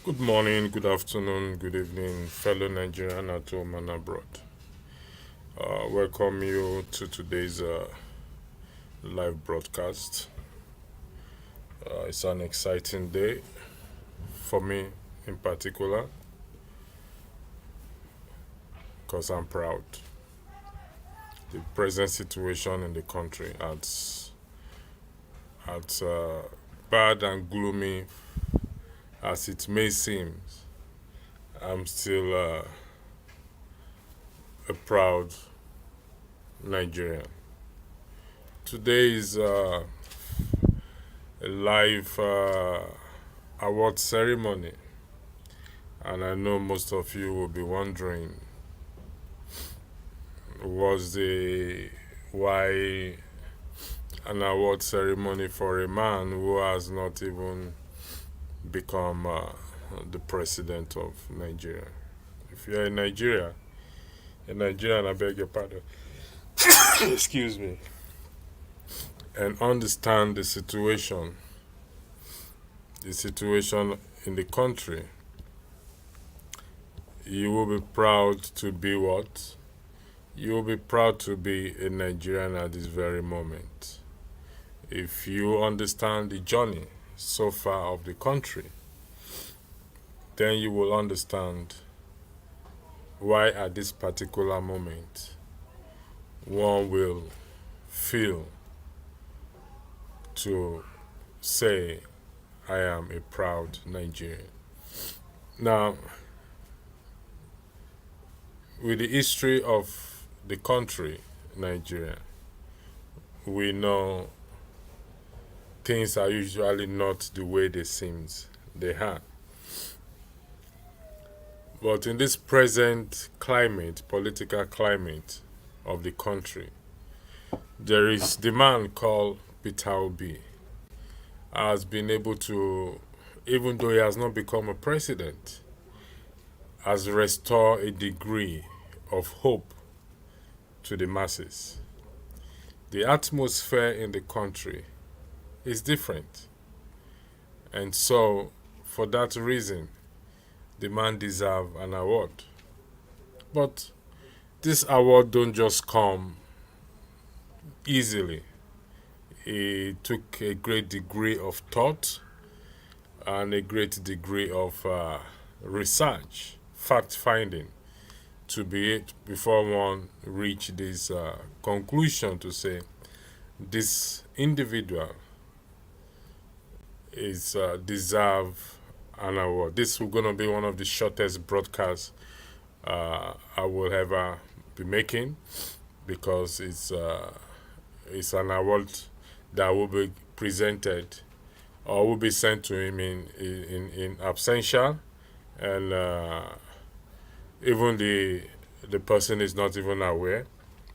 Good morning, good afternoon, good evening, fellow Nigerian at home and abroad. Welcome you to today's live broadcast. It's an exciting day for me in particular because I'm proud. The present situation in the country, as bad and gloomy as it may seem, I'm still a proud Nigerian. Today is a live award ceremony, and I know most of you will be wondering why an award ceremony for a man who has not even become the president of Nigeria. If you're in Nigeria, I beg your pardon, excuse me, and understand the situation in the country, you will be proud to be what? You will be proud to be a Nigerian at this very moment. If you understand the journey so far of the country, then you will understand why at this particular moment one will feel to say, I am a proud Nigerian. Now, with the history of the country, Nigeria, we know things are usually not the way they seem they are. But in this present climate, political climate of the country, there is the man called Peter Obi has been able to, even though he has not become a president, has restored a degree of hope to the masses. The atmosphere in the country is different. And so, for that reason, the man deserves an award. But this award don't just come easily. It took a great degree of thought and a great degree of research, fact-finding, to be it before one reach this conclusion to say this individual is deserve an award. This is going to be one of the shortest broadcasts I will ever be making, because it's an award that will be presented or will be sent to him in absentia, and even the person is not even aware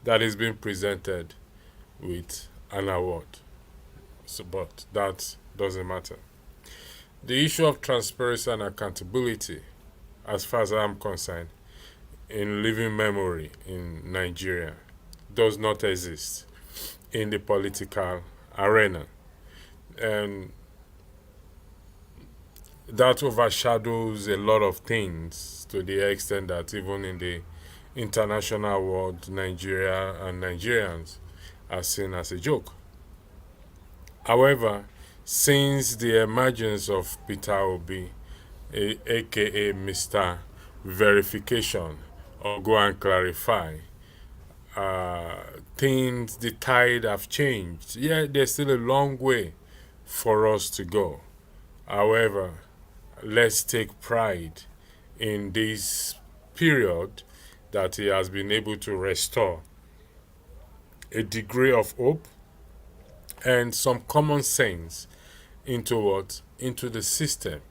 that is being presented with an award. So, but that doesn't matter. The issue of transparency and accountability, as far as I'm concerned, in living memory in Nigeria, does not exist in the political arena. And that overshadows a lot of things to the extent that even in the international world, Nigeria and Nigerians are seen as a joke. However, since the emergence of Peter Obi, aka Mr. Verification, or go and clarify, the tide have changed. Yeah, there's still a long way for us to go. However, let's take pride in this period that he has been able to restore a degree of hope and some common sense into the system.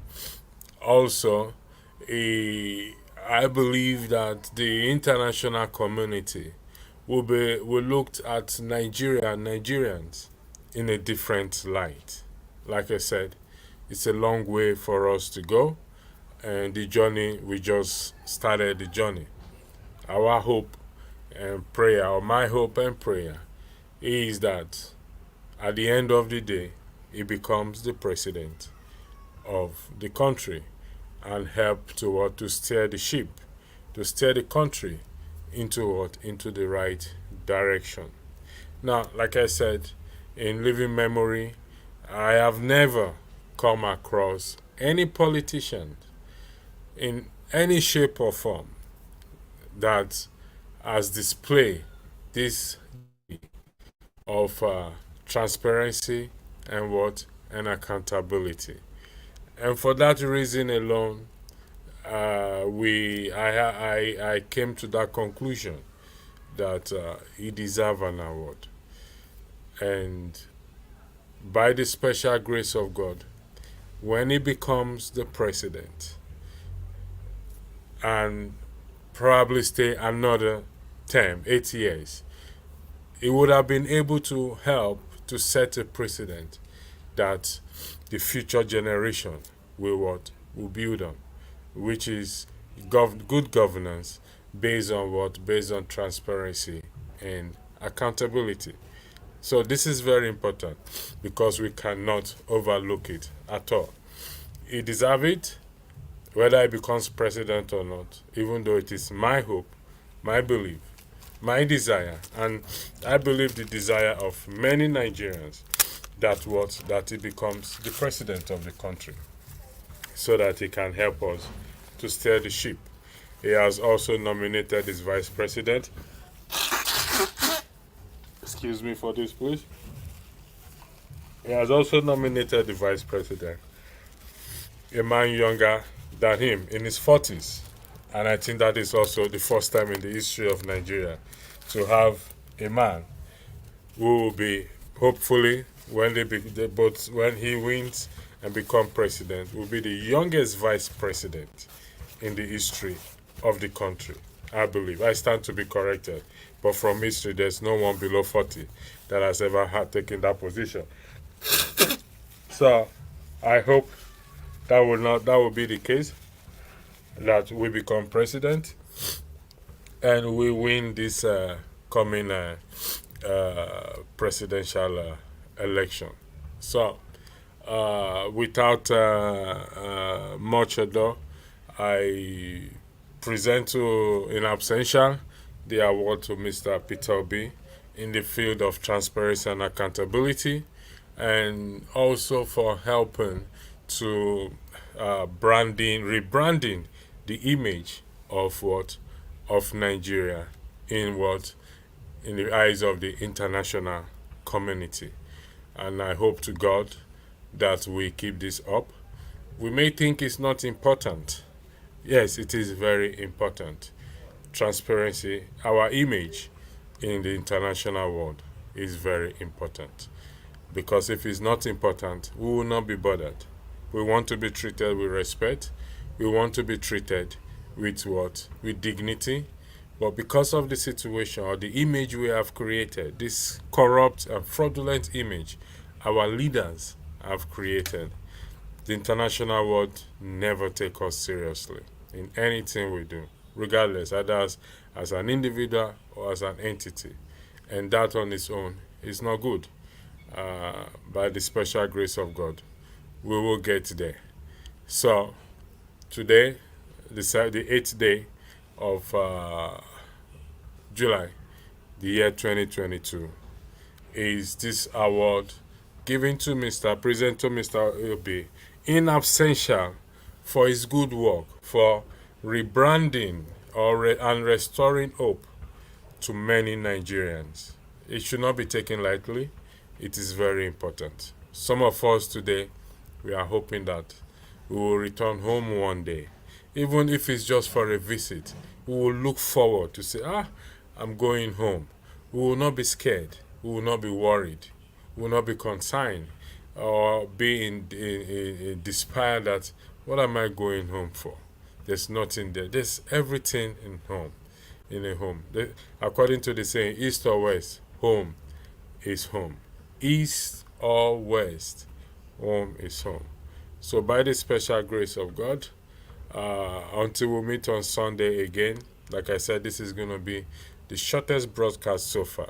Also, I believe that the international community will look at Nigeria and Nigerians in a different light. Like I said, it's a long way for us to go, and the journey, we just started the journey. Our hope and prayer, or my hope and prayer, is that at the end of the day, he becomes the president of the country. and help to what, to steer the ship, to steer the country into what, into the right direction. Now, like I said, in living memory, I have never come across any politician in any shape or form that has displayed this of transparency and what, and accountability. And for that reason alone, I came to that conclusion that he deserves an award. And by the special grace of God, when he becomes the president and probably stay another term, 8 years, he would have been able to help to set a precedent that the future generation will build on, which is good governance based on what? Based on transparency and accountability. So this is very important because we cannot overlook it at all. He deserves it, whether he becomes president or not, even though it is my hope, my belief, my desire, and I believe the desire of many Nigerians that he becomes the president of the country so that he can help us to steer the ship. He has also nominated his vice president. Excuse me for this, please. He has also nominated the vice president, a man younger than him, in his 40s. And I think that is also the first time in the history of Nigeria to have a man who will be, hopefully, when when he wins and become president, will be the youngest vice president in the history of the country. I believe. I stand to be corrected. But from history, there's no one below 40 that has ever had taken that position. So I hope that will be the case, that we become president and we win this coming presidential election. So without much ado, I present to, in absentia, the award to Mr. Peter Obi in the field of transparency and accountability, and also for helping to rebranding the image of Nigeria in the eyes of the international community. And I hope to God that we keep this up. We may think it's not important. Yes, it is very important. Transparency, our image in the international world is very important. Because if it's not important, we will not be bothered. We want to be treated with respect. We want to be treated with with dignity. But because of the situation or the image we have created, this corrupt and fraudulent image our leaders have created, the international world never take us seriously in anything we do, regardless, either as an individual or as an entity. And that on its own is not good. By the special grace of God, we will get there. So, today, the 8th day of July, the year 2022, is this award given to President to Mr. Obi in absentia for his good work, for rebranding and restoring hope to many Nigerians. It should not be taken lightly. It is very important. Some of us today, we are hoping that we will return home one day. Even if it's just for a visit, we will look forward to say, I'm going home. We will not be scared. We will not be worried. We will not be concerned or be in despair that, what am I going home for? There's nothing there. There's everything in a home. According to the saying, east or west, home is home. East or west, home is home. So by the special grace of God, until we meet on Sunday again, like I said, this is going to be the shortest broadcast so far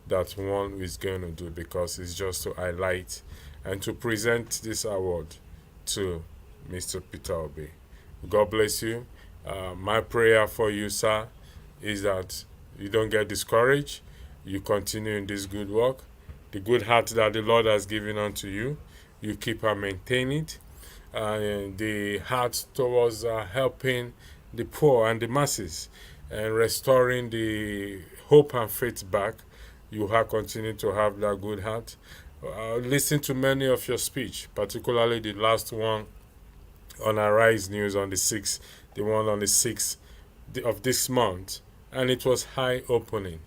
that one is going to do, because it's just to highlight and to present this award to Mr. Peter Obi. God bless you. My prayer for you, sir, is that you don't get discouraged. You continue in this good work. The good heart that the Lord has given unto you, you keep and maintain it. The heart towards helping the poor and the masses and restoring the hope and faith back, you have continued to have that good heart. Listen to many of your speech, particularly the last one on Arise News on the 6th, the one on the 6th of this month, and it was eye opening.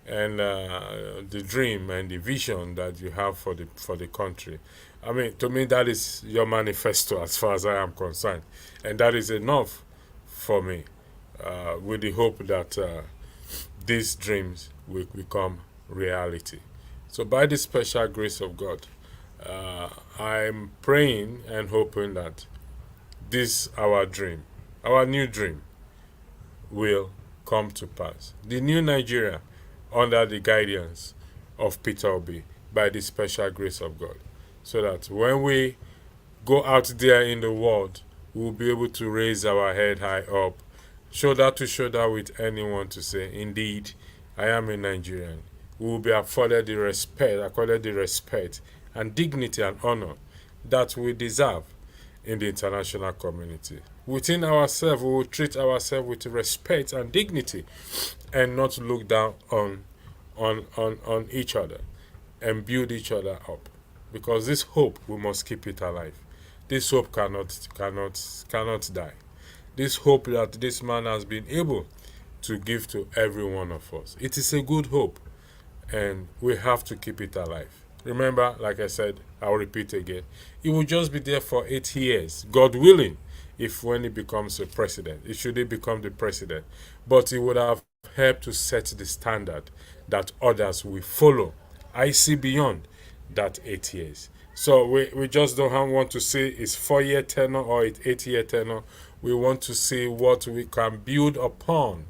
And the dream and the vision that you have for the country. I mean, to me, that is your manifesto as far as I am concerned, and that is enough for me. With the hope that these dreams will become reality. So, by the special grace of God, I'm praying and hoping that this our dream, our new dream, will come to pass. The new Nigeria, under the guidance of Peter Obi, by the special grace of God, so that when we go out there in the world, we'll be able to raise our head high up, shoulder to shoulder with anyone, to say, indeed, I am a Nigerian. We will be accorded the respect and dignity and honor that we deserve in the international community. Within ourselves, we will treat ourselves with respect and dignity, and not look down on each other, and build each other up. Because this hope, we must keep it alive. This hope cannot die. This hope that this man has been able to give to every one of us, it is a good hope, and we have to keep it alive. Remember, like I said, I'll repeat again, he will just be there for 8 years, God willing, if when he becomes a president, it should he become the president. But he would have helped to set the standard that others will follow. I see beyond that 8 years. So we just don't want to see his 4-year tenure or his 8-year tenure. We want to see what we can build upon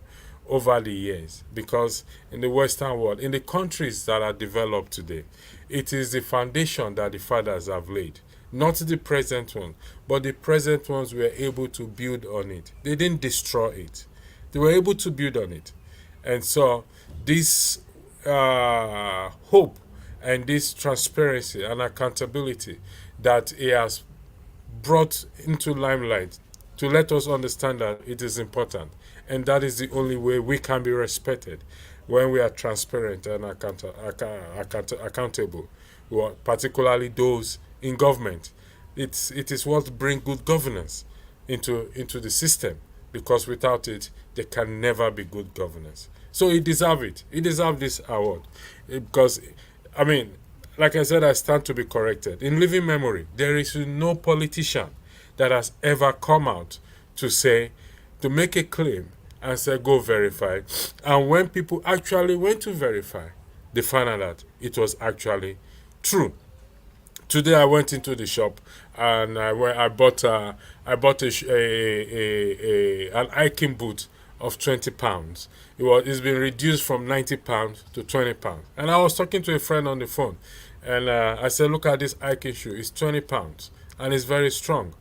over the years. Because in the Western world, in the countries that are developed today, it is the foundation that the fathers have laid. Not the present one, but the present ones were able to build on it. They didn't destroy it. They were able to build on it. And so this hope and this transparency and accountability that he has brought into limelight, to let us understand that it is important. And that is the only way we can be respected, when we are transparent and accountable, well, particularly those in government. It is what brings good governance into the system, because without it, there can never be good governance. So he deserves it. He deserves this award. Because, I mean, like I said, I stand to be corrected. In living memory, there is no politician that has ever come out to say, to make a claim and say, go verify. And when people actually went to verify, they found out that it was actually true. Today I went into the shop and I bought an hiking boot of £20. It's been reduced from £90 to £20. And I was talking to a friend on the phone, and I said, look at this hiking shoe. It's £20 and it's very strong.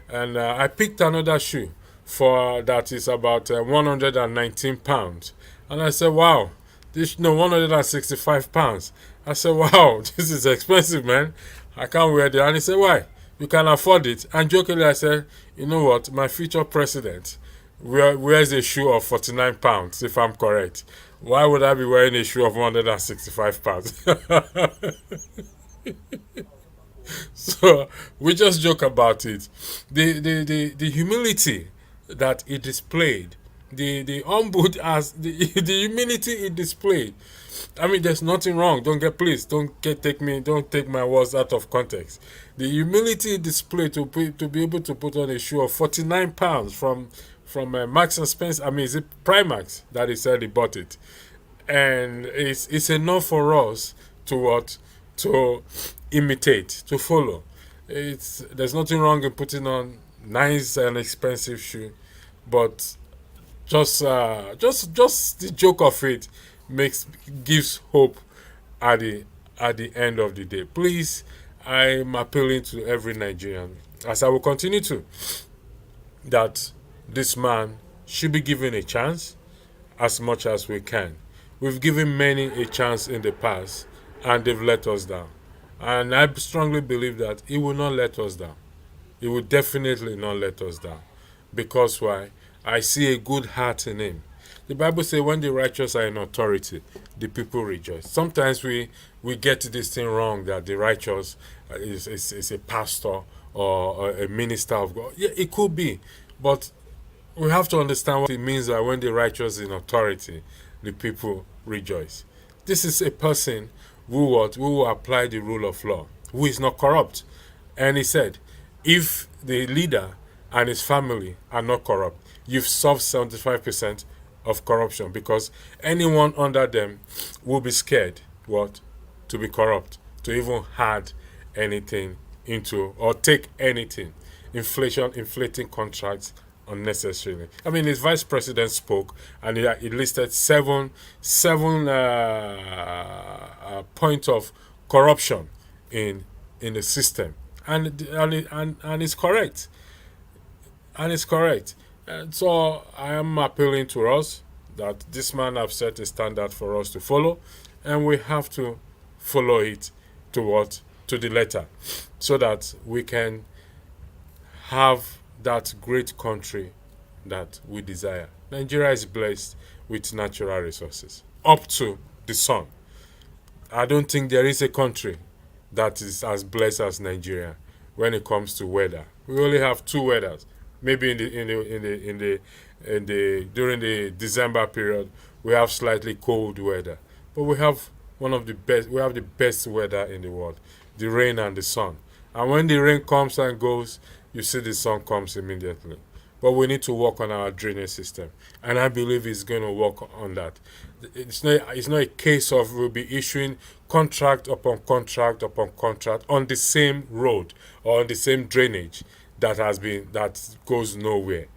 And I picked another shoe for that is about £119. And I said, wow, this £165. I said, wow, this is expensive, man. I can't wear that. And he said, why? You can afford it. And jokingly, I said, you know what? My future president wears a shoe of £49, if I'm correct. Why would I be wearing a shoe of £165? So we just joke about it. The humility that it displayed, the humble as the humility it displayed. I mean, there's nothing wrong. Don't take my words out of context. The humility displayed to be able to put on a shoe of £49 from Marks and Spencer. I mean, is it Primax that he said he bought it, and it's enough for us to imitate, to follow. There's nothing wrong in putting on nice and expensive shoe, but just the joke of it gives hope at the end of the day. Please, I'm appealing to every Nigerian, as I will continue to, that This man should be given a chance as much as we can. We've given many a chance in the past and they've let us down. And I strongly believe that he will not let us down. He will definitely not let us down. Because why? I see a good heart in him. The Bible says when the righteous are in authority, the people rejoice. Sometimes we get this thing wrong that the righteous is a pastor or a minister of God. Yeah, it could be. But we have to understand what it means that when the righteous is in authority, the people rejoice. This is a person who will apply the rule of law, who is not corrupt. And he said, if the leader and his family are not corrupt, you've solved 75% of corruption, because anyone under them will be scared to be corrupt, to even add anything into or take anything. Inflating contracts unnecessarily. I mean, his vice president spoke and he listed seven points of corruption in the system, and it's correct. And it's correct. And so I am appealing to us that this man have set a standard for us to follow, and we have to follow it to the letter, so that we can have that great country that we desire. Nigeria is blessed with natural resources up to the sun. I don't think there is a country that is as blessed as Nigeria when it comes to weather. We only have two weathers. Maybe during the December period, we have slightly cold weather, but we have one of the best. We have the best weather in the world: the rain and the sun. And when the rain comes and goes, you see the sun comes immediately. But we need to work on our drainage system, and I believe he's going to work on that. It's not a case of we'll be issuing contract upon contract upon contract on the same road or on the same drainage that goes nowhere.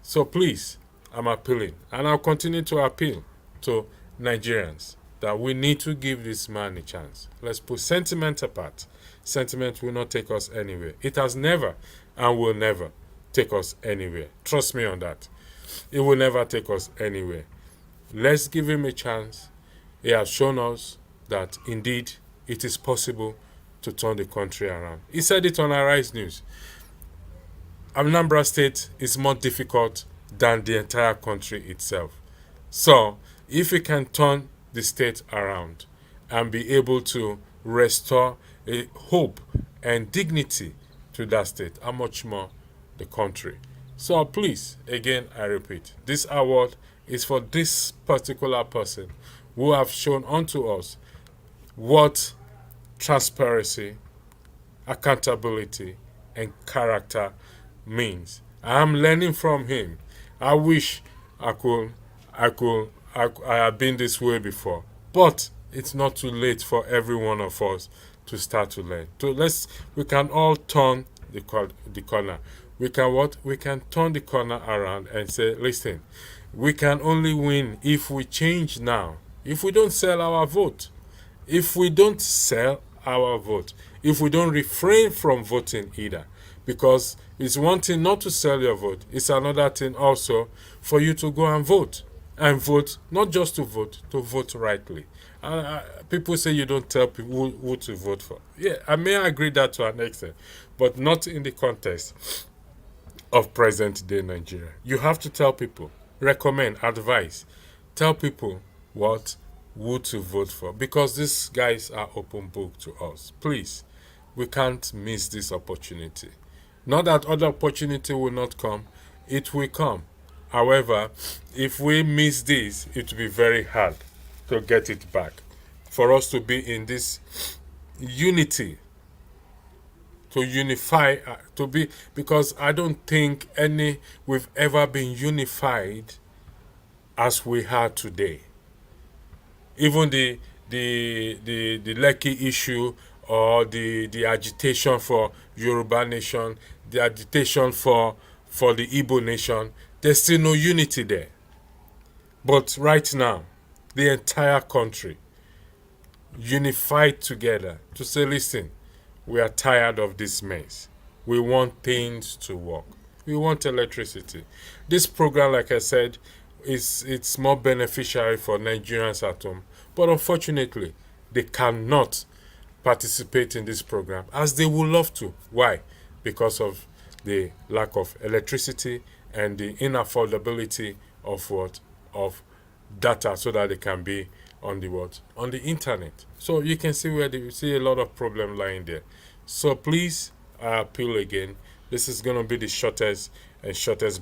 So please, I'm appealing, and I'll continue to appeal to Nigerians that we need to give this man a chance. Let's put sentiment apart. Sentiment will not take us anywhere. It has never and will never take us anywhere. Trust me on that. It will never take us anywhere. Let's give him a chance. He has shown us that indeed it is possible to turn the country around. He said it on Arise News. Anambra State is more difficult than the entire country itself. So, if we can turn the state around and be able to restore a hope and dignity to that state, how much more the country. So please, again, I repeat, this award is for this particular person who have shown unto us what transparency, accountability, and character means. I am learning from him. I wish I had been this way before, but it's not too late for every one of us to start to learn. We can all turn the corner. We can turn the corner around and say, listen, we can only win if we change now. If we don't sell our vote, if we don't refrain from voting either. Because it's one thing not to sell your vote, it's another thing also for you to go and vote. And vote, not just to vote rightly. People say you don't tell people who to vote for. Yeah, I may agree that to an extent, but not in the context of present-day Nigeria. You have to tell people, recommend, advise, tell people who to vote for, because these guys are open book to us. Please, we can't miss this opportunity. Not that other opportunity will not come, it will come. However, if we miss this, it will be very hard to get it back. For us to be in this unity, to unify, because I don't think we've ever been unified as we are today. Even the Lekki issue, or the agitation for Yoruba nation, the agitation for the Igbo nation, there's still no unity there. But right now, the entire country unified together to say, listen, we are tired of this mess. We want things to work. We want electricity. This program, like I said, it's more beneficiary for Nigerians at home. But unfortunately, they cannot participate in this program as they would love to. Why? Because of the lack of electricity and the inaffordability of what? Of data, so that they can be on the what? On the internet. So you can see where you see a lot of problem lying there. So please, I appeal again. This is going to be the shortest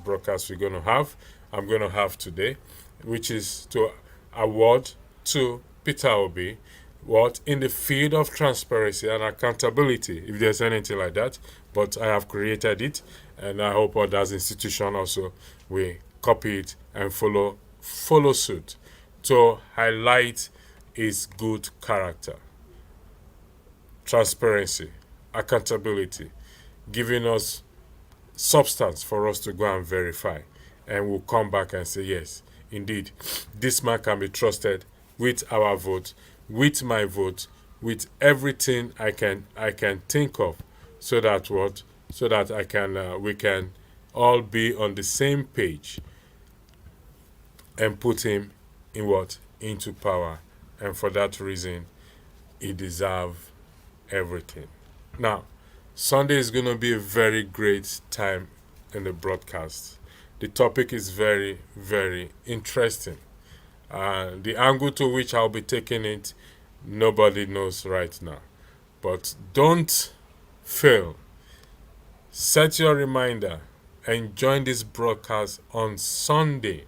broadcast we're going to have. I'm going to have today, which is to award to Peter Obi what in the field of transparency and accountability, if there's anything like that. But I have created it, and I hope others institutions also will copy it and follow suit to highlight his good character, transparency, accountability, giving us substance for us to go and verify. And we'll come back and say, yes, indeed, this man can be trusted with our vote, with my vote, with everything I can think of, so that what? So that I can we can all be on the same page and put him in what? Into power. And for that reason, he deserves everything. Now, Sunday is going to be a very great time in the broadcast. The topic is very, very interesting. The angle to which I'll be taking it, nobody knows right now. But don't fail. Set your reminder and join this broadcast on Sunday.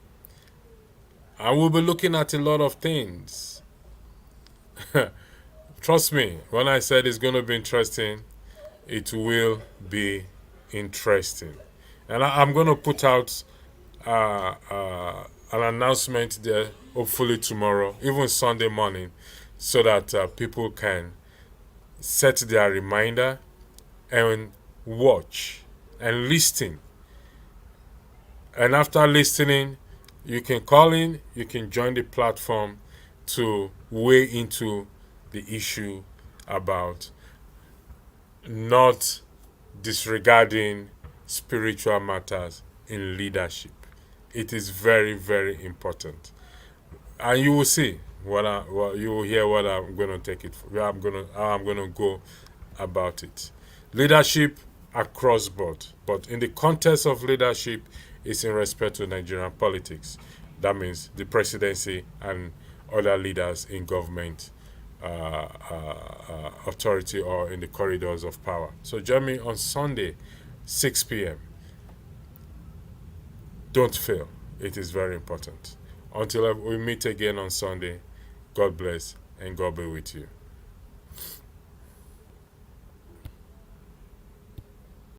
I will be looking at a lot of things. Trust me, when I said it's going to be interesting, it will be interesting. And I'm going to put out an announcement there, hopefully tomorrow, even Sunday morning, so that people can set their reminder and watch and listen. And after listening, you can call in, you can join the platform to weigh into the issue about not disregarding spiritual matters in leadership. It is very, very important. And you will see you will hear what I'm going to take it for, how I'm going to go about it. Leadership across board, but in the context of leadership, is in respect to Nigerian politics. That means the presidency and other leaders in government, authority, or in the corridors of power. So join me on Sunday, 6 p.m. Don't fail. It is very important. Until we meet again on Sunday, God bless and God be with you.